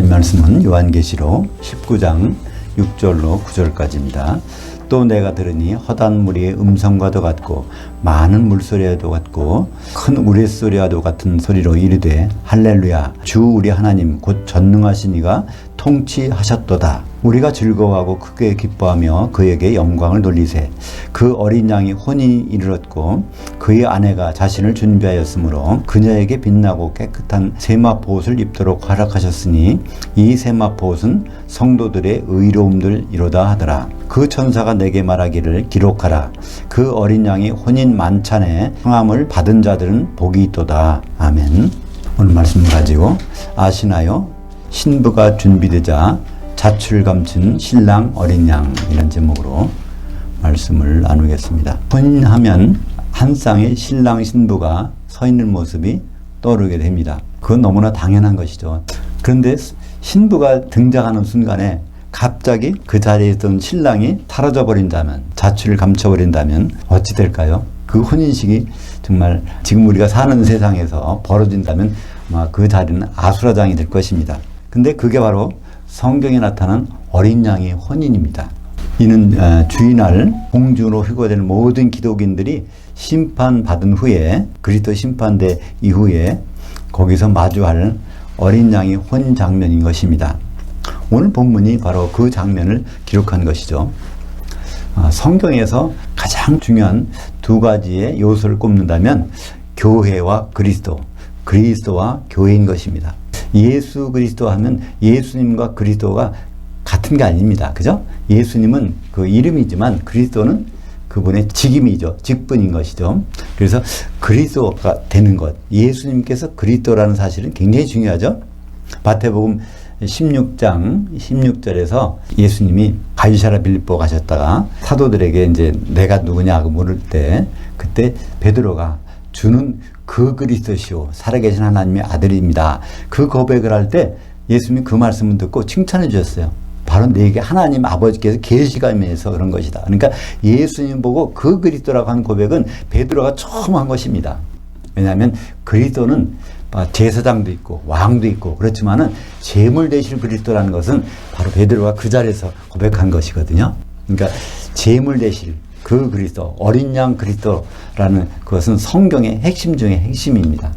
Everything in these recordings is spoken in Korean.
하나님 말씀은 요한계시록 19장 6절로 9절까지입니다. 또 내가 들으니 허다한 무리의 음성과도 같고 많은 물소리와도 같고 큰 우레소리와도 같은 소리로 이르되 할렐루야 주 우리 하나님 곧 전능하신 이가 통치하셨도다. 우리가 즐거워하고 크게 기뻐하며 그에게 영광을 돌리세. 그 어린 양이 혼이 이르렀고 그의 아내가 자신을 준비하였으므로 그녀에게 빛나고 깨끗한 세마포옷을 입도록 허락하셨으니 이 세마포옷은 성도들의 의로움들이로다 하더라. 그 천사가 내게 말하기를 기록하라. 그 어린 양이 혼인 만찬에 성함을 받은 자들은 복이 있도다. 아멘. 오늘 말씀 가지고 아시나요? 신부가 준비되자 자취를 감춘 신랑 어린 양, 이런 제목으로 말씀을 나누겠습니다. 혼인하면 한 쌍의 신랑 신부가 서 있는 모습이 떠오르게 됩니다. 그건 너무나 당연한 것이죠. 그런데 신부가 등장하는 순간에 갑자기 그 자리에 있던 신랑이 사라져 버린다면, 자취를 감춰버린다면 어찌 될까요? 그 혼인식이 정말 지금 우리가 사는 세상에서 벌어진다면 아마 그 자리는 아수라장이 될 것입니다. 근데 그게 바로 성경에 나타난 어린 양의 혼인입니다. 이는 주일날 공주로 휴거되는 모든 기독인들이 심판받은 후에, 그리스도 심판대 이후에 거기서 마주할 어린 양의 혼인 장면인 것입니다. 오늘 본문이 바로 그 장면을 기록한 것이죠. 성경에서 가장 중요한 두 가지의 요소를 꼽는다면 교회와 그리스도, 그리스도와 교회인 것입니다. 예수 그리스도 하면 예수님과 그리스도가 같은 게 아닙니다. 그죠? 예수님은 그 이름이지만 그리스도는 그분의 직임이죠. 직분인 것이죠. 그래서 그리스도가 되는 것, 예수님께서 그리스도라는 사실은 굉장히 중요하죠. 마태복음 16장 16절에서 예수님이 가이사랴 빌립보 가셨다가 사도들에게 이제 내가 누구냐고 물을 때, 그때 베드로가 주는 그 그리스도시오 살아계신 하나님의 아들입니다. 그 고백을 할 때 예수님이 그 말씀을 듣고 칭찬해 주셨어요. 바로 내게 하나님 아버지께서 계시가 임해서 그런 것이다. 그러니까 예수님 보고 그 그리스도라고 하는 고백은 베드로가 처음 한 것입니다. 왜냐하면 그리스도는 제사장도 있고 왕도 있고 그렇지만은 제물 되실 그리스도라는 것은 바로 베드로가 그 자리에서 고백한 것이거든요. 그러니까 제물 되실 그 그리스도, 어린 양 그리스도라는 그것은 성경의 핵심 중의 핵심입니다.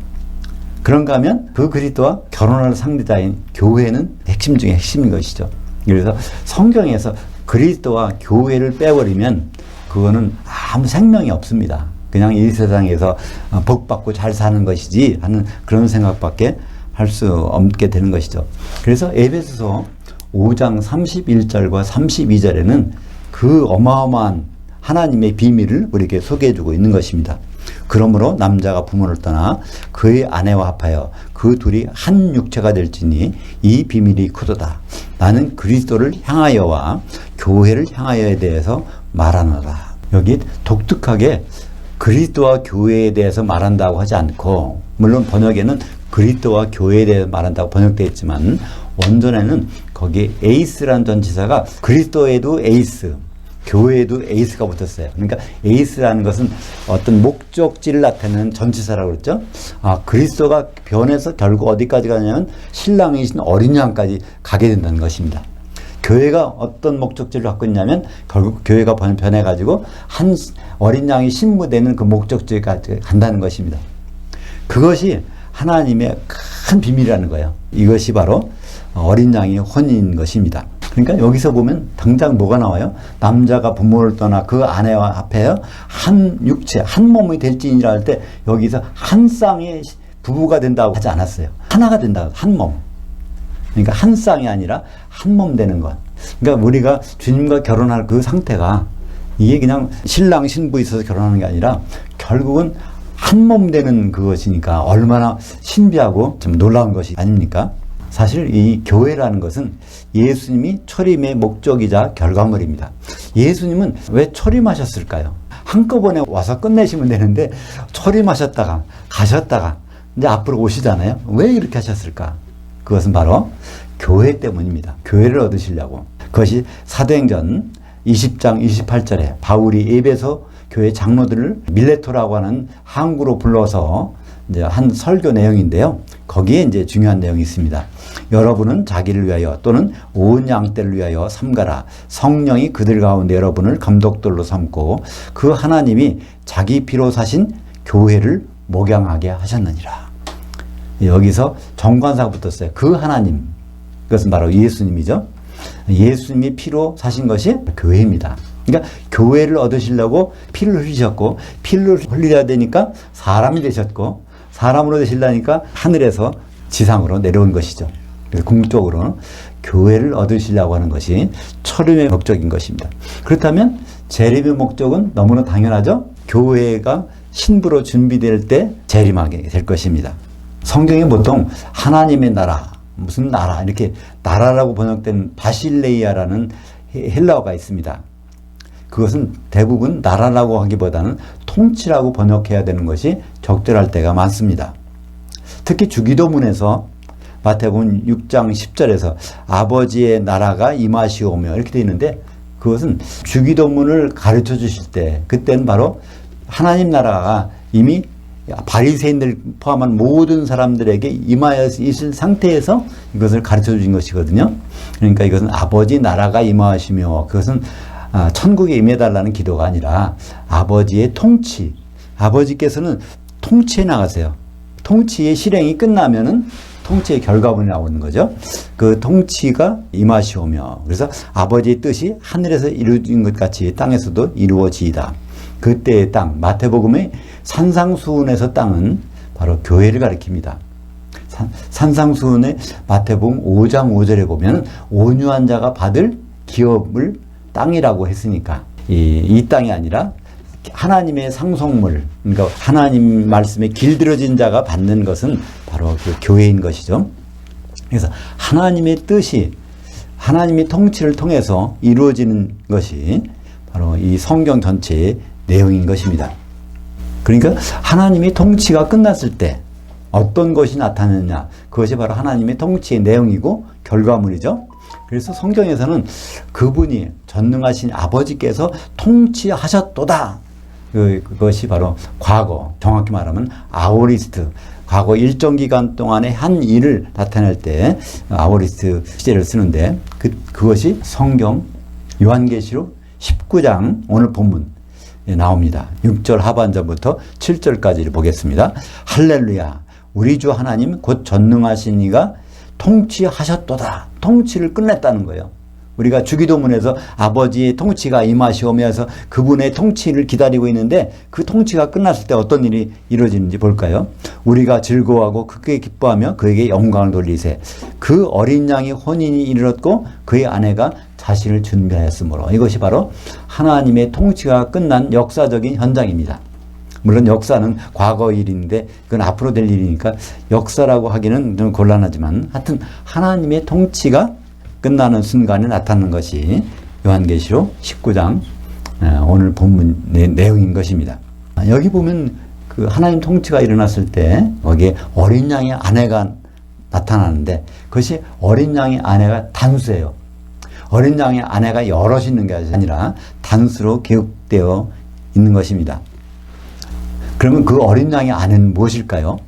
그런가 하면 그 그리스도와 결혼할 상대자인 교회는 핵심 중의 핵심인 것이죠. 그래서 성경에서 그리스도와 교회를 빼버리면 그거는 아무 생명이 없습니다. 그냥 이 세상에서 복받고 잘 사는 것이지 하는 그런 생각밖에 할 수 없게 되는 것이죠. 그래서 에베소서 5장 31절과 32절에는 그 어마어마한 하나님의 비밀을 우리에게 소개해주고 있는 것입니다. 그러므로 남자가 부모를 떠나 그의 아내와 합하여 그 둘이 한 육체가 될지니 이 비밀이 크도다. 나는 그리스도를 향하여와 교회를 향하여에 대해서 말하노라. 여기 독특하게 그리스도와 교회에 대해서 말한다고 하지 않고, 물론 번역에는 그리스도와 교회에 대해서 말한다고 번역되어 있지만 원전에는 거기에 에이스라는 전치사가 그리스도에도 에이스, 교회에도 에이스가 붙었어요. 그러니까 에이스라는 것은 어떤 목적지를 나타내는 전치사라고 그랬죠. 그리스도가 변해서 결국 어디까지 가냐면 신랑이신 어린 양까지 가게 된다는 것입니다. 교회가 어떤 목적지를 갖고 있냐면 결국 교회가 변해가지고 한 어린 양이 신부되는 그 목적지까지 간다는 것입니다. 그것이 하나님의 큰 비밀이라는 거예요. 이것이 바로 어린 양의 혼인 것입니다. 그러니까 여기서 보면 당장 뭐가 나와요? 남자가 부모를 떠나 그 아내와 합하여 한 육체, 한 몸이 될지니라 할 때 여기서 한 쌍의 부부가 된다고 하지 않았어요. 하나가 된다고, 한 몸. 그러니까 한 쌍이 아니라 한 몸 되는 것. 그러니까 우리가 주님과 결혼할 그 상태가 이게 그냥 신랑 신부 있어서 결혼하는 게 아니라 결국은 한 몸 되는 그것이니까 얼마나 신비하고 좀 놀라운 것이 아닙니까? 사실 이 교회라는 것은 예수님이 초림의 목적이자 결과물입니다. 예수님은 왜 초림하셨을까요? 한꺼번에 와서 끝내시면 되는데 초림하셨다가 가셨다가 이제 앞으로 오시잖아요. 왜 이렇게 하셨을까? 그것은 바로 교회 때문입니다. 교회를 얻으시려고. 그것이 사도행전 20장 28절에 바울이 에베소 교회 장로들을 밀레토라고 하는 항구로 불러서 이제 한 설교 내용인데요. 거기에 이제 중요한 내용이 있습니다. 여러분은 자기를 위하여 또는 온 양떼를 위하여 삼가라. 성령이 그들 가운데 여러분을 감독들로 삼고 그 하나님이 자기 피로 사신 교회를 목양하게 하셨느니라. 여기서 정관사가 붙었어요. 그 하나님, 그것은 바로 예수님이죠. 예수님이 피로 사신 것이 교회입니다. 그러니까 교회를 얻으시려고 피를 흘리셨고, 피를 흘려야 되니까 사람이 되셨고, 사람으로 되시려니까 하늘에서 지상으로 내려온 것이죠. 그래서 궁극적으로는 교회를 얻으시려고 하는 것이 철임의 목적인 것입니다. 그렇다면 재림의 목적은 너무나 당연하죠. 교회가 신부로 준비될 때 재림하게 될 것입니다. 성경에 보통 하나님의 나라, 무슨 나라, 이렇게 나라라고 번역된 바실레이아라는 헬라어가 있습니다. 그것은 대부분 나라라고 하기보다는 통치라고 번역해야 되는 것이 적절할 때가 많습니다. 특히 주기도문에서 마태복음 6장 10절에서 아버지의 나라가 임하시오며 이렇게 되어 있는데, 그것은 주기도문을 가르쳐 주실 때, 그때는 바로 하나님 나라가 이미 바리새인들 포함한 모든 사람들에게 임하여 있을 상태에서 이것을 가르쳐 주신 것이거든요. 그러니까 이것은 아버지 나라가 임하시며, 그것은 천국에 임해달라는 기도가 아니라 아버지의 통치, 아버지께서는 통치에 나가세요. 통치의 실행이 끝나면은 통치의 결과물이 나오는 거죠. 그 통치가 임하시오며, 그래서 아버지의 뜻이 하늘에서 이루어진 것 같이 땅에서도 이루어지이다. 그때의 땅, 마태복음의 산상수훈에서 땅은 바로 교회를 가리킵니다. 산상수훈의 마태복음 5장 5절에 보면 온유한 자가 받을 기업을 땅이라고 했으니까 이 땅이 아니라 하나님의 상속물, 그러니까 하나님 말씀에 길들여진 자가 받는 것은 바로 그 교회인 것이죠. 그래서 하나님의 뜻이, 하나님의 통치를 통해서 이루어지는 것이 바로 이 성경 전체의 내용인 것입니다. 그러니까 하나님의 통치가 끝났을 때 어떤 것이 나타나느냐, 그것이 바로 하나님의 통치의 내용이고 결과물이죠. 그래서 성경에서는 그분이 전능하신 아버지께서 통치하셨도다, 그것이 바로 과거, 정확히 말하면 아오리스트, 과거 일정 기간 동안의 한 일을 나타낼 때 아오리스트 시제를 쓰는데, 그것이 성경 요한계시록 19장 오늘 본문에 나옵니다. 6절 하반절부터 7절까지를 보겠습니다. 할렐루야, 우리 주 하나님 곧 전능하신 이가 통치하셨도다. 통치를 끝냈다는 거예요. 우리가 주기도문에서 아버지의 통치가 임하시오면서 그분의 통치를 기다리고 있는데, 그 통치가 끝났을 때 어떤 일이 이루어지는지 볼까요? 우리가 즐거워하고 크게 기뻐하며 그에게 영광을 돌리세. 그 어린 양이 혼인이 이르렀고 그의 아내가 자신을 준비하였으므로. 이것이 바로 하나님의 통치가 끝난 역사적인 현장입니다. 물론 역사는 과거 일인데 그건 앞으로 될 일이니까 역사라고 하기는 좀 곤란하지만, 하여튼 하나님의 통치가 끝나는 순간에 나타나는 것이 요한계시록 19장 오늘 본문 내용인 것입니다. 여기 보면 그 하나님 통치가 일어났을 때 거기에 어린 양의 아내가 나타나는데, 그것이 어린 양의 아내가 단수예요. 어린 양의 아내가 여럿이 있는 게 아니라 단수로 기록되어 있는 것입니다. 그러면 그 어린 양의 아내는 무엇일까요?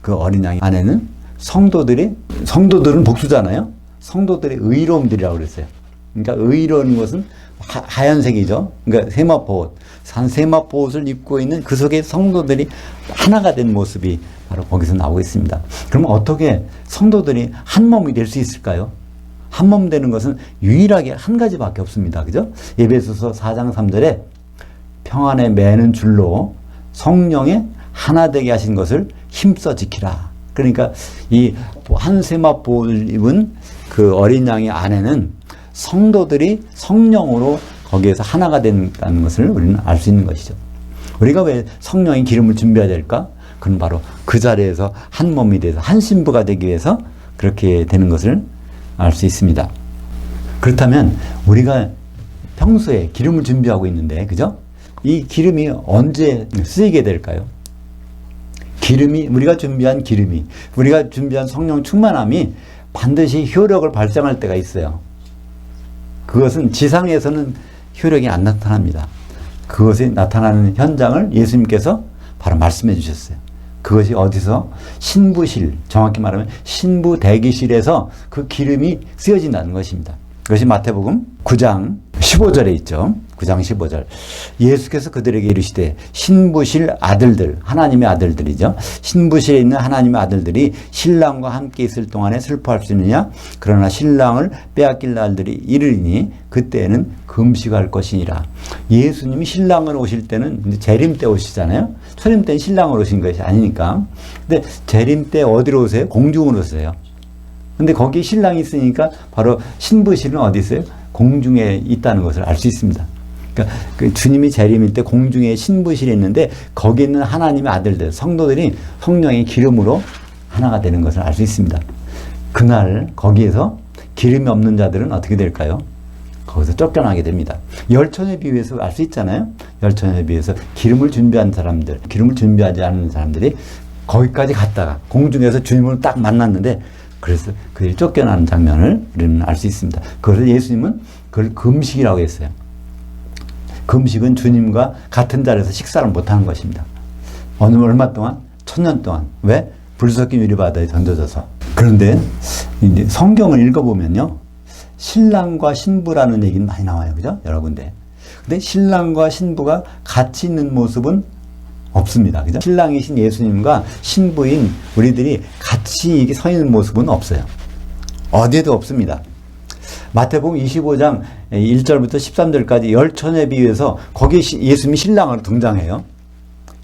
그 어린 양의 아내는 성도들은 복수잖아요. 성도들의 의로움들이라고 그랬어요. 그러니까 의로운 것은 하얀색이죠. 그러니까 세마포 옷, 세마포 옷을 입고 있는 그 속에 성도들이 하나가 된 모습이 바로 거기서 나오고 있습니다. 그러면 어떻게 성도들이 한 몸이 될 수 있을까요? 한 몸 되는 것은 유일하게 한 가지밖에 없습니다. 그죠? 에베소서 4장 3절에 평안에 매는 줄로 성령에 하나 되게 하신 것을 힘써 지키라. 그러니까 이 한 세마포를 입은 그 어린 양의 아내는 성도들이 성령으로 거기에서 하나가 된다는 것을 우리는 알 수 있는 것이죠. 우리가 왜 성령의 기름을 준비해야 될까? 그건 바로 그 자리에서 한 몸이 돼서 한 신부가 되기 위해서 그렇게 되는 것을 알 수 있습니다. 그렇다면 우리가 평소에 기름을 준비하고 있는데, 그죠? 이 기름이 언제 쓰이게 될까요? 우리가 준비한 기름이, 우리가 준비한 성령 충만함이 반드시 효력을 발생할 때가 있어요. 그것은 지상에서는 효력이 안 나타납니다. 그것이 나타나는 현장을 예수님께서 바로 말씀해 주셨어요. 그것이 어디서? 신부실, 정확히 말하면 신부 대기실에서 그 기름이 쓰여진다는 것입니다. 그것이 마태복음 9장 15절에 있죠. 9장 15절. 예수께서 그들에게 이르시되 신부실 아들들, 하나님의 아들들이죠. 신부실에 있는 하나님의 아들들이 신랑과 함께 있을 동안에 슬퍼할 수 있느냐? 그러나 신랑을 빼앗길 날들이 이르리니 그때에는 금식할 것이니라. 예수님이 신랑을 오실 때는 재림 때 오시잖아요. 초림 때는 신랑을 오신 것이 아니니까. 근데 재림 때 어디로 오세요? 공중으로 오세요. 근데 거기 신랑이 있으니까 바로 신부실은 어디 있어요? 공중에 있다는 것을 알 수 있습니다. 그러니까 그 주님이 재림일 때 공중에 신부실이 있는데 거기 있는 하나님의 아들들, 성도들이 성령의 기름으로 하나가 되는 것을 알 수 있습니다. 그날 거기에서 기름이 없는 자들은 어떻게 될까요? 거기서 쫓겨나게 됩니다. 열천에 비유해서 알 수 있잖아요. 열천에 비해서 기름을 준비한 사람들, 기름을 준비하지 않은 사람들이 거기까지 갔다가 공중에서 주님을 딱 만났는데 그래서 그들이 쫓겨나는 장면을 우리는 알 수 있습니다. 그래서 예수님은 그걸 금식이라고 했어요. 금식은 주님과 같은 자리에서 식사를 못하는 것입니다. 어느 얼마 동안? 1000년 동안. 왜? 불섞인 유리바다에 던져져서. 그런데 이제 성경을 읽어보면요. 신랑과 신부라는 얘기는 많이 나와요. 그죠? 여러 군데. 근데 신랑과 신부가 같이 있는 모습은 없습니다. 그죠? 신랑이신 예수님과 신부인 우리들이 같이 서 있는 모습은 없어요. 어디에도 없습니다. 마태복음 25장 1절부터 13절까지 열천에 비유해서 거기 예수님이 신랑으로 등장해요.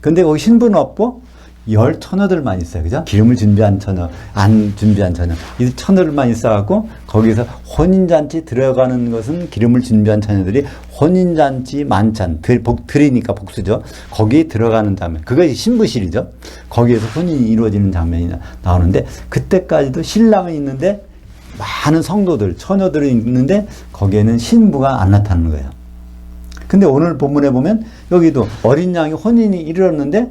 근데 거기 신부는 없고 열 처녀들만 있어요. 그죠? 기름을 준비한 처녀, 안 준비한 처녀. 이 처녀들만 있어갖고 거기서 혼인잔치 들어가는 것은 기름을 준비한 처녀들이 혼인잔치 만찬, 드리니까 복수죠. 거기에 들어가는 장면. 그것이 신부실이죠. 거기에서 혼인이 이루어지는 장면이 나오는데 그때까지도 신랑은 있는데 많은 성도들, 처녀들이 있는데 거기에는 신부가 안 나타나는 거예요. 근데 오늘 본문에 보면 여기도 어린 양이 혼인이 이르렀는데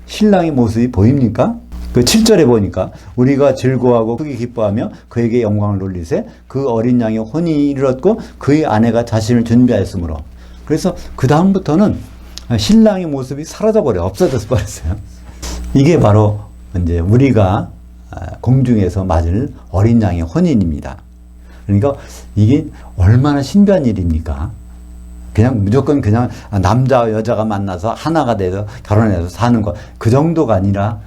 신랑의 모습이 보입니까? 그 7절에 보니까 우리가 즐거워하고 크게 기뻐하며 그에게 영광을 돌리세 그 어린 양의 혼인이 이르렀고 그의 아내가 자신을 준비하였으므로. 그래서 그 다음부터는 신랑의 모습이 사라져버려 없어져 버렸어요. 이게 바로 이제 우리가 공중에서 맞을 어린 양의 혼인입니다. 그러니까 이게 얼마나 신비한 일입니까? 그냥 무조건 그냥 남자와 여자가 만나서 하나가 돼서 결혼해서 사는 것, 그 정도가 아니라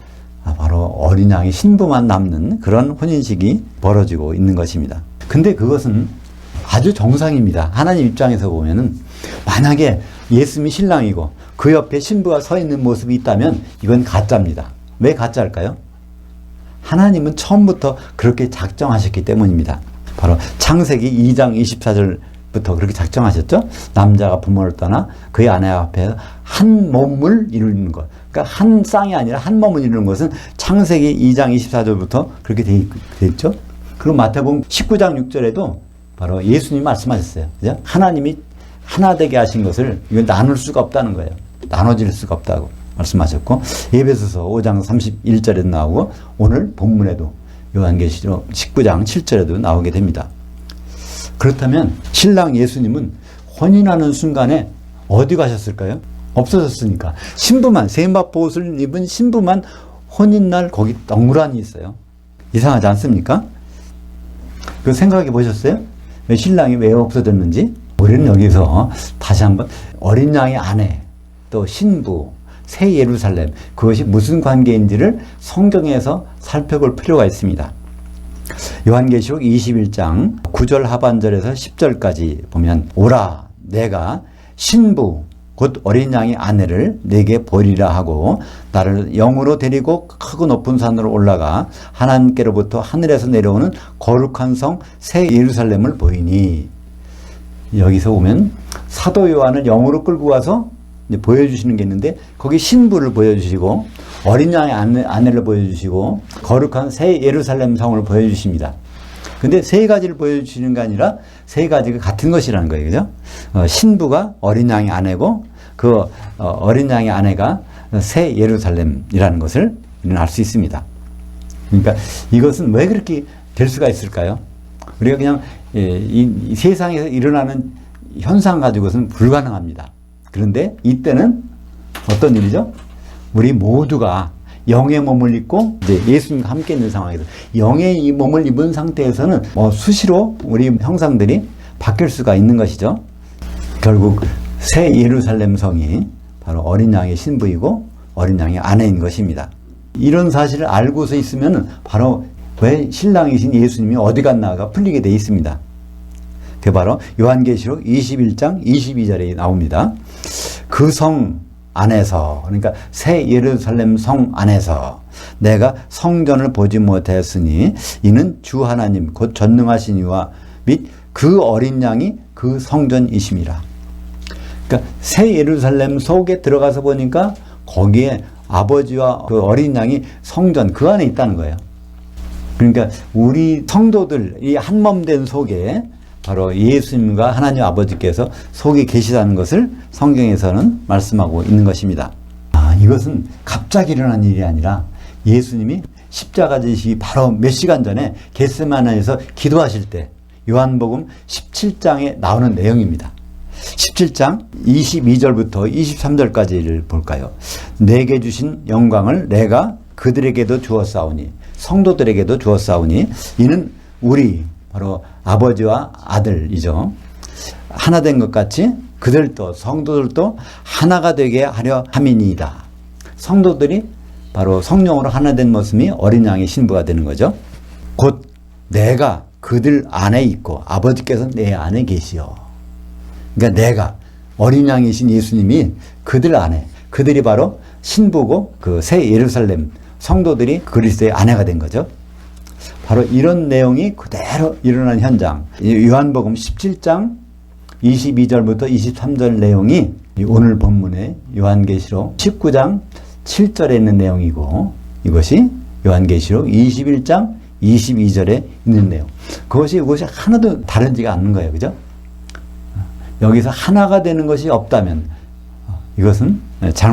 바로 어린 양이 신부만 남는 그런 혼인식이 벌어지고 있는 것입니다. 근데 그것은 아주 정상입니다. 하나님 입장에서 보면은 만약에 예수님이 신랑이고 그 옆에 신부가 서 있는 모습이 있다면 이건 가짜입니다. 왜 가짜일까요? 하나님은 처음부터 그렇게 작정하셨기 때문입니다. 바로 창세기 2장 24절부터 그렇게 작정하셨죠. 남자가 부모를 떠나 그의 아내 앞에서 한 몸을 이루는 것. 그러니까 한 쌍이 아니라 한 몸을 이루는 것은 창세기 2장 24절부터 그렇게 되어 있죠. 그리고 마태복음 19장 6절에도 바로 예수님이 말씀하셨어요. 그죠? 하나님이 하나 되게 하신 것을 이건 나눌 수가 없다는 거예요. 나눠질 수가 없다고 말씀하셨고, 에베소서 5장 31절에도 나오고 오늘 본문에도 요한계시록 19장 7절에도 나오게 됩니다. 그렇다면 신랑 예수님은 혼인하는 순간에 어디 가셨을까요? 없어졌으니까. 신부만, 세마포 옷을 입은 신부만 혼인날 거기 덩그러니 있어요. 이상하지 않습니까? 그 생각해 보셨어요? 왜 신랑이 왜 없어졌는지? 우리는 여기서 다시 한번 어린 양의 아내, 또 신부, 새 예루살렘, 그것이 무슨 관계인지를 성경에서 살펴볼 필요가 있습니다. 요한계시록 21장 9절 하반절에서 10절까지 보면 오라 내가 신부 곧 어린 양의 아내를 내게 보리라 하고 나를 영으로 데리고 크고 높은 산으로 올라가 하나님께로부터 하늘에서 내려오는 거룩한 성 새 예루살렘을 보이니. 여기서 보면 사도 요한을 영으로 끌고 가서 이제 보여주시는 게 있는데 거기 신부를 보여주시고 어린 양의 아내를 보여주시고 거룩한 새 예루살렘 성을 보여주십니다. 근데 세 가지를 보여주시는 게 아니라 세 가지가 같은 것이라는 거예요. 그죠? 신부가 어린 양의 아내고 그 어린 양의 아내가 새 예루살렘이라는 것을 우리는 알 수 있습니다. 그러니까 이것은 왜 그렇게 될 수가 있을까요? 우리가 그냥 이 세상에서 일어나는 현상 가지고서는 불가능합니다. 그런데 이때는 어떤 일이죠? 우리 모두가 영의 몸을 입고 이제 예수님과 함께 있는 상황에서 영의 이 몸을 입은 상태에서는 수시로 우리 형상들이 바뀔 수가 있는 것이죠. 결국 새 예루살렘 성이 바로 어린 양의 신부이고 어린 양의 아내인 것입니다. 이런 사실을 알고서 있으면 바로 왜 신랑이신 예수님이 어디 갔나가 풀리게 되어 있습니다. 그게 바로 요한계시록 21장 22절에 나옵니다. 그 성 안에서, 그러니까 새 예루살렘 성 안에서 내가 성전을 보지 못하였으니 이는 주 하나님 곧 전능하신 이와 및 그 어린 양이 그 성전이심이라. 그러니까 새 예루살렘 속에 들어가서 보니까 거기에 아버지와 그 어린 양이 성전 그 안에 있다는 거예요. 그러니까 우리 성도들 이 한몸된 속에 바로 예수님과 하나님 아버지께서 속에 계시다는 것을 성경에서는 말씀하고 있는 것입니다. 이것은 갑자기 일어난 일이 아니라 예수님이 십자가 지시기 바로 몇 시간 전에 겟세마네에서 기도하실 때 요한복음 17장에 나오는 내용입니다. 17장 22절부터 23절까지를 볼까요? 내게 주신 영광을 내가 그들에게도 주었사오니 성도들에게도 주었사오니 이는 우리 바로 아버지와 아들이죠. 하나 된 것 같이 그들도 성도들도 하나가 되게 하려 함이니이다. 성도들이 바로 성령으로 하나 된 모습이 어린 양의 신부가 되는 거죠. 곧 내가 그들 안에 있고 아버지께서 내 안에 계시오. 그러니까 내가 어린 양이신 예수님이 그들 안에, 그들이 바로 신부고 그 새 예루살렘 성도들이 그리스도의 아내가 된 거죠. 바로 이런 내용이 그대로 일어난 현장. 요한복음 17장 22절부터 23절 내용이 오늘 본문의 요한계시록 19장 7절에 있는 내용이고 이것이 요한계시록 21장 22절에 있는 내용. 그것이 하나도 다르지가 않는 거예요. 그죠? 여기서 하나가 되는 것이 없다면 이것은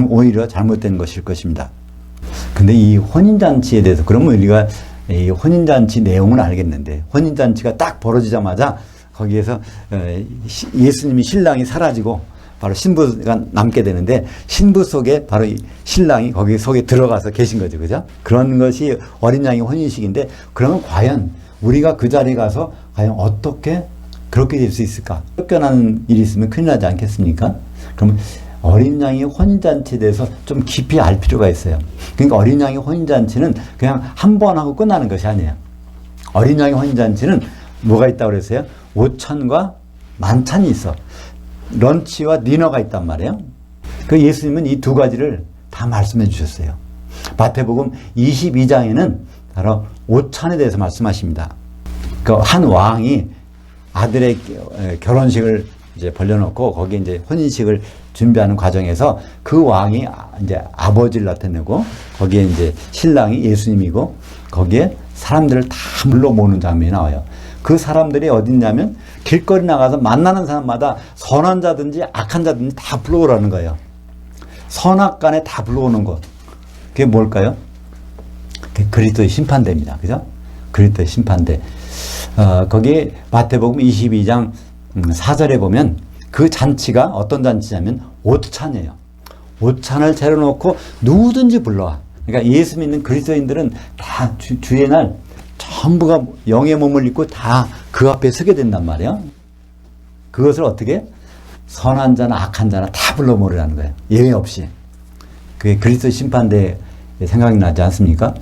오히려 잘못된 것일 것입니다. 근데 이 혼인잔치에 대해서 그러면 우리가 이 혼인잔치 내용을 알겠는데 혼인잔치가 딱 벌어지자마자 거기에서 예수님이 신랑이 사라지고 바로 신부가 남게 되는데 신부 속에 바로 이 신랑이 거기 속에 들어가서 계신 거죠. 그죠? 그런 것이 어린 양의 혼인식인데 그러면 과연 우리가 그 자리에 가서 과연 어떻게 그렇게 될 수 있을까? 쫓겨나는 일이 있으면 큰일 나지 않겠습니까? 그러면 어린 양의 혼인잔치에 대해서 좀 깊이 알 필요가 있어요. 그러니까 어린 양의 혼인잔치는 그냥 한 번 하고 끝나는 것이 아니에요. 어린 양의 혼인잔치는 뭐가 있다고 그랬어요? 오찬과 만찬이 있어. 런치와 디너가 있단 말이에요. 그 예수님은 이 두 가지를 다 말씀해 주셨어요. 마태복음 22장에는 바로 오찬에 대해서 말씀하십니다. 그 한 왕이 아들의 결혼식을 이제 벌려놓고 거기에 이제 혼인식을 준비하는 과정에서 그 왕이 이제 아버지를 나타내고 거기에 이제 신랑이 예수님이고 거기에 사람들을 다 불러 모으는 장면이 나와요. 그 사람들이 어딨냐면 길거리 나가서 만나는 사람마다 선한 자든지 악한 자든지 다 불러오라는 거예요. 선악간에 다 불러오는 것. 그게 뭘까요? 그게 그리스도의 심판대입니다. 그죠? 그리스도의 심판대. 거기 마태복음 22장 4절에 보면 그 잔치가 어떤 잔치냐면 오찬이에요. 오찬을 차려놓고 누구든지 불러와. 그러니까 예수 믿는 그리스도인들은 다 주의 날 전부가 영의 몸을 입고 다 그 앞에 서게 된단 말이에요. 그것을 어떻게? 선한 자나 악한 자나 다 불러 모으라는 거예요. 예외 없이. 그게 그리스도 심판대 생각이 나지 않습니까?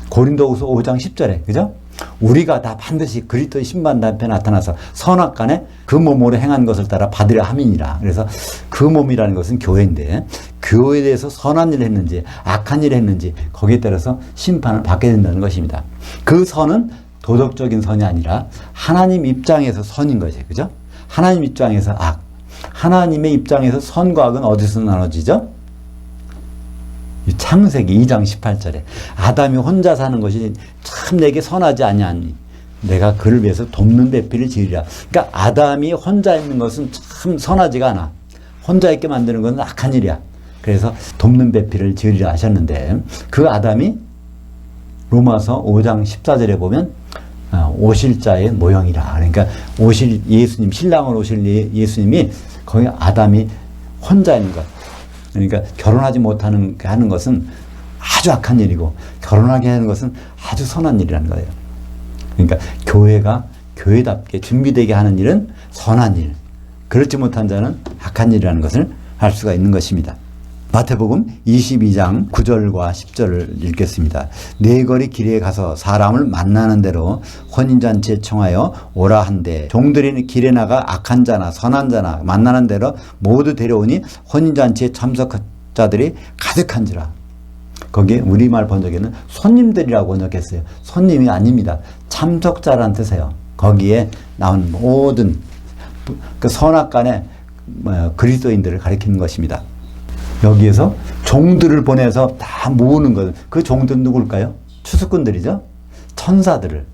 고린도후서 5장 10절에 그죠? 우리가 다 반드시 그리스도의 심판 앞에 나타나서 선악간에 그 몸으로 행한 것을 따라 받으려 함이니라. 그래서 그 몸이라는 것은 교회인데 교회에 대해서 선한 일을 했는지 악한 일을 했는지 거기에 따라서 심판을 받게 된다는 것입니다. 그 선은 도덕적인 선이 아니라 하나님 입장에서 선인 거죠. 그죠? 하나님 입장에서 악. 하나님의 입장에서 선과 악은 어디서 나눠지죠? 창세기 2장 18절에 아담이 혼자 사는 것이 참 내게 선하지 아니하니 내가 그를 위해서 돕는 배필을 지으리라. 그러니까 아담이 혼자 있는 것은 참 선하지가 않아. 혼자 있게 만드는 것은 악한 일이야. 그래서 돕는 배필을 지으리라 하셨는데 그 아담이 로마서 5장 14절에 보면 오실 자의 모형이라. 그러니까 오실 예수님, 신랑으로 오실 예수님이 거기 아담이 혼자 있는 것. 그러니까 결혼하지 못하는 하는 것은 아주 악한 일이고 결혼하게 하는 것은 아주 선한 일이라는 거예요. 그러니까 교회가 교회답게 준비되게 하는 일은 선한 일, 그렇지 못한 자는 악한 일이라는 것을 알 수가 있는 것입니다. 마태복음 22장 9절과 10절을 읽겠습니다. 네 거리 길에 가서 사람을 만나는 대로 혼인잔치에 청하여 오라 한데 종들이 길에 나가 악한 자나 선한 자나 만나는 대로 모두 데려오니 혼인잔치에 참석한 자들이 가득한지라. 거기에 우리말 번역에는 손님들이라고 번역했어요. 손님이 아닙니다. 참석자라는 뜻이에요. 거기에 나온 모든 그 선악간의 그리스도인들을 가리키는 것입니다. 여기에서 종들을 보내서 다 모으는 것, 그 종들은 누굴까요? 추수꾼들이죠. 천사들을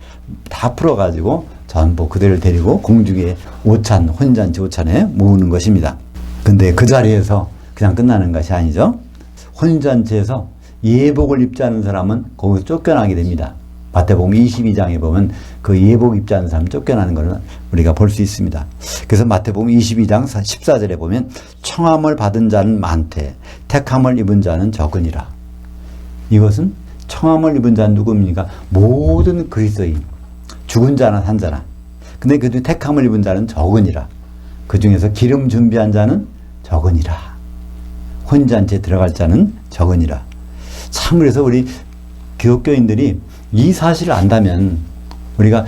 다 풀어가지고 전부 그들을 데리고 공중에 오찬, 혼인잔치 오찬에 모으는 것입니다. 근데 그 자리에서 그냥 끝나는 것이 아니죠. 혼인잔치에서 예복을 입지 않은 사람은 거기서 쫓겨나게 됩니다. 마태복음 22장에 보면 그 예복 입지 않은 사람 쫓겨나는 것을 우리가 볼 수 있습니다. 그래서 마태복음 22장 14절에 보면 청함을 받은 자는 많되 택함을 입은 자는 적으니라. 이것은 청함을 입은 자는 누굽니까? 모든 그리스도인, 죽은 자나 산 자나. 근데 그 중에 택함을 입은 자는 적으니라. 그 중에서 기름 준비한 자는 적으니라. 혼인잔치에 들어갈 자는 적으니라. 참 그래서 우리 기독교인들이 이 사실을 안다면 우리가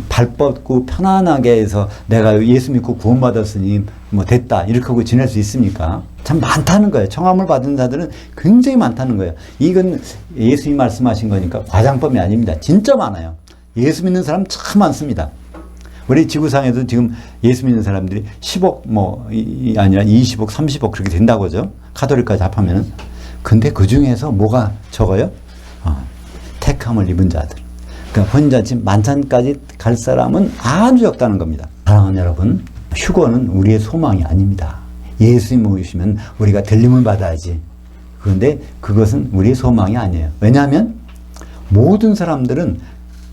발 뻗고 편안하게 해서 내가 예수 믿고 구원받았으니 뭐 됐다 이렇게 하고 지낼 수 있습니까? 참 많다는 거예요. 청함을 받은 자들은 굉장히 많다는 거예요. 이건 예수님이 말씀하신 거니까 과장법이 아닙니다. 진짜 많아요. 예수 믿는 사람 참 많습니다. 우리 지구상에도 지금 예수 믿는 사람들이 10억 아니라 20억 30억 그렇게 된다고 하죠. 카톨릭까지 합하면은. 근데 그 중에서 뭐가 적어요? 택함을 입은 자들. 그러니까 혼인잔치 만찬까지 갈 사람은 아주 적다는 겁니다. 사랑하는 여러분, 휴거는 우리의 소망이 아닙니다. 예수님 오시면 우리가 들림을 받아야지. 그런데 그것은 우리의 소망이 아니에요. 왜냐하면 모든 사람들은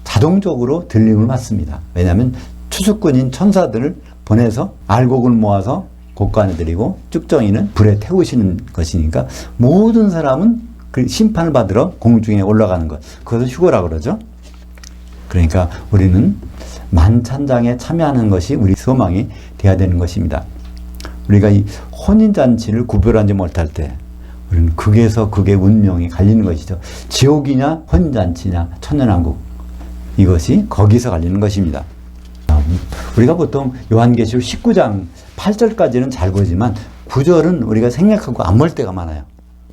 자동적으로 들림을 받습니다. 왜냐하면 추수꾼인 천사들을 보내서 알곡을 모아서 곡간에 드리고 쭉정이는 불에 태우시는 것이니까 모든 사람은 그 심판을 받으러 공중에 올라가는 것. 그것을 휴거라고 그러죠. 그러니까 우리는 만찬장에 참여하는 것이 우리 소망이 되어야 되는 것입니다. 우리가 이 혼인잔치를 구별하지 못할 때 우리는 극에서 극의 운명이 갈리는 것이죠. 지옥이냐 혼인잔치냐 천년왕국. 이것이 거기서 갈리는 것입니다. 우리가 보통 요한계시록 19장 8절까지는 잘 보지만 9절은 우리가 생략하고 안 볼 때가 많아요.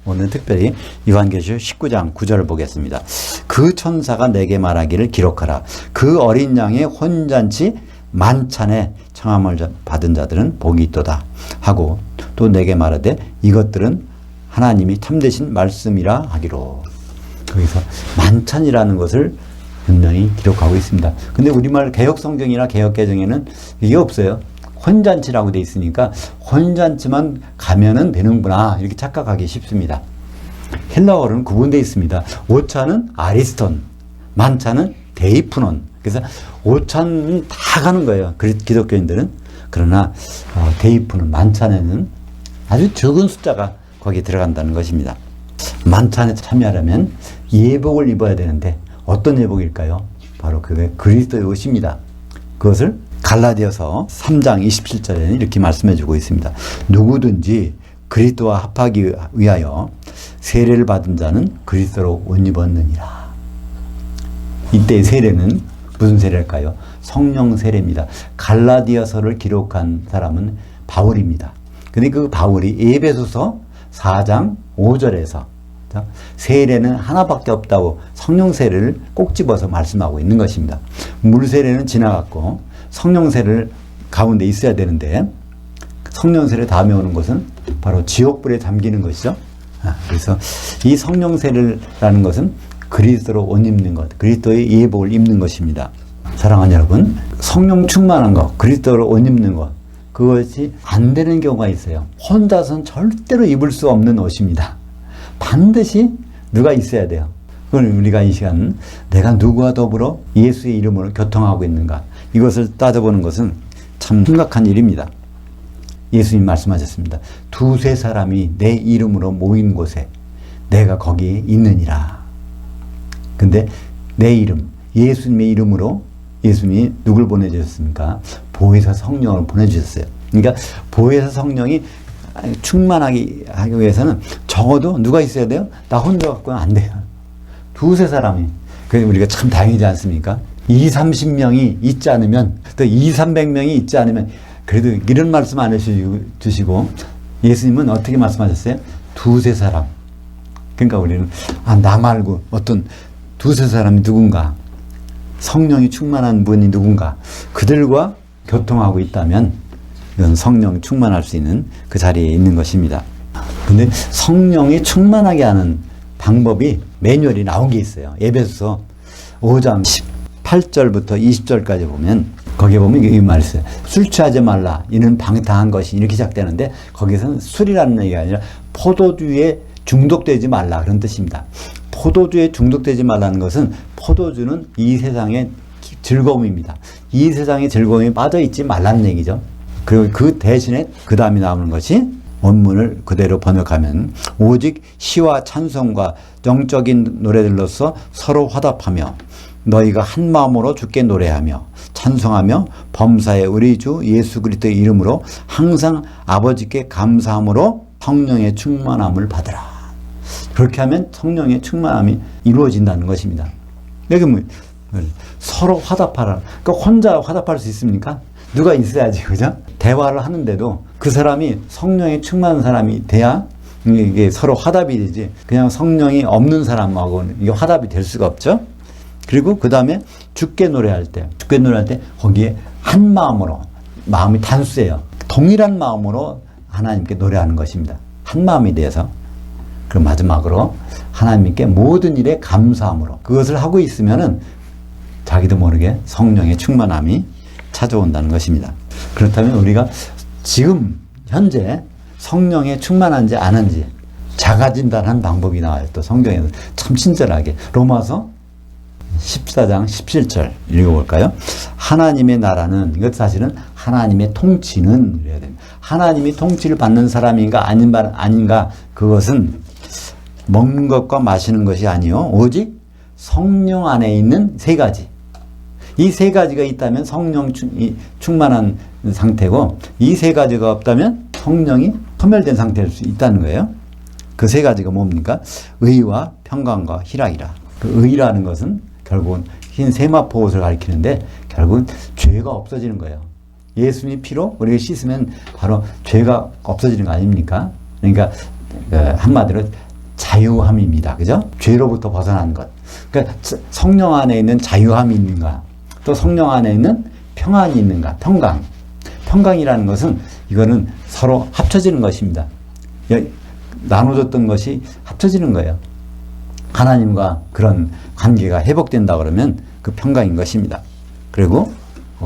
오늘 특별히 요한계시록 19장 9절을 보겠습니다. 그 천사가 내게 말하기를 기록하라. 그 어린 양의 혼인잔치 만찬에 청함을 받은 자들은 복이 있도다 하고 또 내게 말하되 이것들은 하나님이 참되신 말씀이라 하기로. 거기서 만찬이라는 것을 분명히 기록하고 있습니다. 근데 우리말 개혁성경이나 개혁개정에는 이게 없어요. 혼잔치라고 돼 있으니까 혼잔치만 가면은 되는구나 이렇게 착각하기 쉽습니다. 헬라어로는 구분되어 있습니다. 오찬은 아리스톤, 만찬은 데이프논. 그래서 오찬은 다 가는 거예요. 기독교인들은. 그러나 데이프논, 만찬에는 아주 적은 숫자가 거기에 들어간다는 것입니다. 만찬에 참여하려면 예복을 입어야 되는데 어떤 예복일까요? 바로 그게 그리스도의 옷입니다. 그것을 갈라디아서 3장 27절에는 이렇게 말씀해 주고 있습니다. 누구든지 그리스도와 합하기 위하여 세례를 받은 자는 그리스도로 옷 입었느니라. 이때의 세례는 무슨 세례일까요? 성령 세례입니다. 갈라디아서를 기록한 사람은 바울입니다. 근데 그 바울이 에베소서 4장 5절에서 세례는 하나밖에 없다고 성령 세례를 꼭 집어서 말씀하고 있는 것입니다. 물 세례는 지나갔고 성령 세례를 가운데 있어야 되는데 성령 세례 다음에 오는 것은 바로 지옥불에 잠기는 것이죠. 그래서 이 성령 세례라는 것은 그리스도로 옷 입는 것, 그리스도의 예복을 입는 것입니다. 사랑하는 여러분, 성령 충만한 것, 그리스도로 옷 입는 것, 그것이 안 되는 경우가 있어요. 혼자서는 절대로 입을 수 없는 옷입니다. 반드시 누가 있어야 돼요. 그걸 우리가 이 시간 내가 누구와 더불어 예수의 이름으로 교통하고 있는가, 이것을 따져보는 것은 참 심각한 일입니다. 예수님 말씀하셨습니다. 두세 사람이 내 이름으로 모인 곳에 내가 거기 있느니라. 근데 내 이름, 예수님의 이름으로 예수님이 누굴 보내주셨습니까? 보혜사 성령을 보내주셨어요. 그러니까 보혜사 성령이 충만하게 하기 위해서는 적어도 누가 있어야 돼요? 나 혼자 갖고는 안 돼요. 두세 사람이. 그래서 우리가 참 다행이지 않습니까? 20-30명이 있지 않으면, 또 200-300명이 있지 않으면, 그래도 이런 말씀 안 해주시고, 예수님은 어떻게 말씀하셨어요? 두세 사람. 그러니까 우리는, 나 말고 어떤 두세 사람이 누군가, 성령이 충만한 분이 누군가, 그들과 교통하고 있다면, 이건 성령 충만할 수 있는 그 자리에 있는 것입니다. 근데 성령이 충만하게 하는 방법이 매뉴얼이 나온 게 있어요. 에베소서 5장 18절부터 20절까지 보면 거기에 보면 이 말이 있어요. 술 취하지 말라. 이는 방탕한 것이 이렇게 시작되는데 거기서는 술이라는 얘기가 아니라 포도주에 중독되지 말라 그런 뜻입니다. 포도주에 중독되지 말라는 것은 포도주는 이 세상의 즐거움입니다. 이 세상의 즐거움에 빠져있지 말라는 얘기죠. 그리고 그 대신에 그 다음에 나오는 것이 원문을 그대로 번역하면 오직 시와 찬송과 영적인 노래들로서 서로 화답하며 너희가 한 마음으로 주께 노래하며 찬송하며 범사에 우리 주 예수 그리스도의 이름으로 항상 아버지께 감사함으로 성령의 충만함을 받으라. 그렇게 하면 성령의 충만함이 이루어진다는 것입니다. 여기 뭐 서로 화답하라. 그러니까 혼자 화답할 수 있습니까? 누가 있어야지, 그죠? 대화를 하는데도 그 사람이 성령이 충만한 사람이 돼야 이게 서로 화답이 되지. 그냥 성령이 없는 사람하고는 이게 화답이 될 수가 없죠? 그리고 그 다음에 주께 노래할 때 거기에 한 마음으로, 마음이 단수예요. 동일한 마음으로 하나님께 노래하는 것입니다. 한 마음이 돼서. 그리고 마지막으로 하나님께 모든 일에 감사함으로 그것을 하고 있으면은 자기도 모르게 성령의 충만함이 찾아온다는 것입니다. 그렇다면 우리가 지금 현재 성령에 충만한지 아닌지 자가진단한 방법이 나와요. 또 성경에는 참 친절하게 로마서 14장 17절 읽어볼까요? 하나님의 나라는, 이것 사실은 하나님의 통치는 이래야 됩니다. 하나님이 통치를 받는 사람인가 아닌가, 그것은 먹는 것과 마시는 것이 아니요 오직 성령 안에 있는 세 가지. 이 세 가지가 있다면 성령 충만한 상태고, 이 세 가지가 없다면 성령이 소멸된 상태일 수 있다는 거예요. 그 세 가지가 뭡니까? 의와 평강과 희락이라. 그 의라는 것은 결국은 흰 세마포 옷을 가리키는데 결국은 죄가 없어지는 거예요. 예수님의 피로 우리가 씻으면 바로 죄가 없어지는 거 아닙니까? 그러니까 한마디로 자유함입니다. 그죠? 죄로부터 벗어난 것. 그러니까 성령 안에 있는 자유함이 있는가? 또 성령 안에 있는 평안이 있는가? 평강. 평강이라는 것은 이거는 서로 합쳐지는 것입니다. 나눠졌던 것이 합쳐지는 거예요. 하나님과 그런 관계가 회복된다 그러면 그 평강인 것입니다. 그리고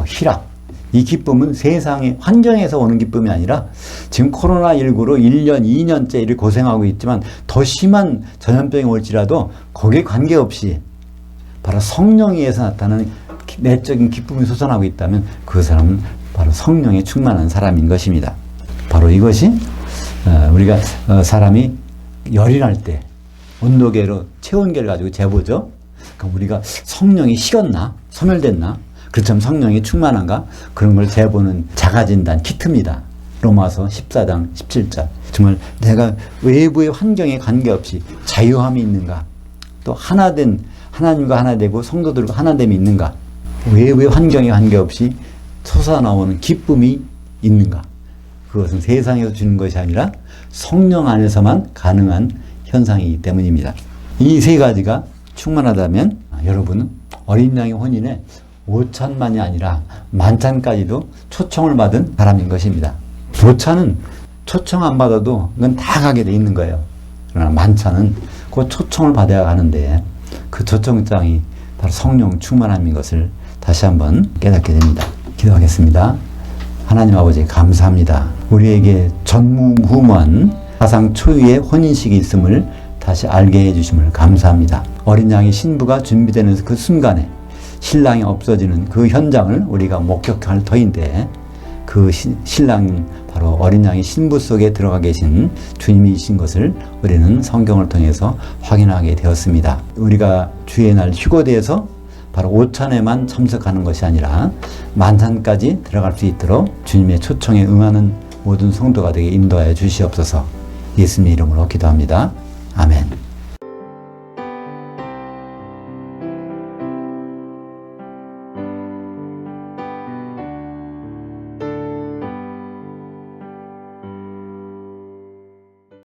희락. 이 기쁨은 세상의 환경에서 오는 기쁨이 아니라 지금 코로나19로 1년, 2년째 이렇게 고생하고 있지만 더 심한 전염병이 올지라도 거기에 관계없이 바로 성령에서 나타나는 내적인 기쁨이 솟아나고 있다면 그 사람은 바로 성령에 충만한 사람인 것입니다. 바로 이것이 우리가 사람이 열이 날 때 온도계로 체온계를 가지고 재보죠. 그럼 우리가 성령이 식었나? 소멸됐나? 그렇다면 성령이 충만한가? 그런 걸 재보는 자가진단 키트입니다. 로마서 14장 17절. 정말 내가 외부의 환경에 관계없이 자유함이 있는가? 또 하나된, 하나님과 하나 되고 성도들과 하나됨이 있는가? 외부의 환경에 관계없이 솟아나오는 기쁨이 있는가? 그것은 세상에서 주는 것이 아니라 성령 안에서만 가능한 현상이기 때문입니다. 이 세 가지가 충만하다면 여러분은 어린 양의 혼인에 5찬만이 아니라 만찬까지도 초청을 받은 사람인 것입니다. 5찬은 초청 안 받아도 그건 다 가게 돼 있는 거예요. 그러나 만찬은 그 초청을 받아야 하는데 그 초청장이 바로 성령 충만함인 것을 다시 한번 깨닫게 됩니다. 기도하겠습니다. 하나님 아버지 감사합니다. 우리에게 전무후무한 사상 초유의 혼인식이 있음을 다시 알게 해주심을 감사합니다. 어린 양의 신부가 준비되는 그 순간에 신랑이 없어지는 그 현장을 우리가 목격할 터인데 그 신랑 바로 어린 양의 신부 속에 들어가 계신 주님이신 것을 우리는 성경을 통해서 확인하게 되었습니다. 우리가 주의 날 휴거대에서 바로 오찬에만 참석하는 것이 아니라 만찬까지 들어갈 수 있도록 주님의 초청에 응하는 모든 성도가 되게 인도하여 주시옵소서. 예수님의 이름으로 기도합니다. 아멘.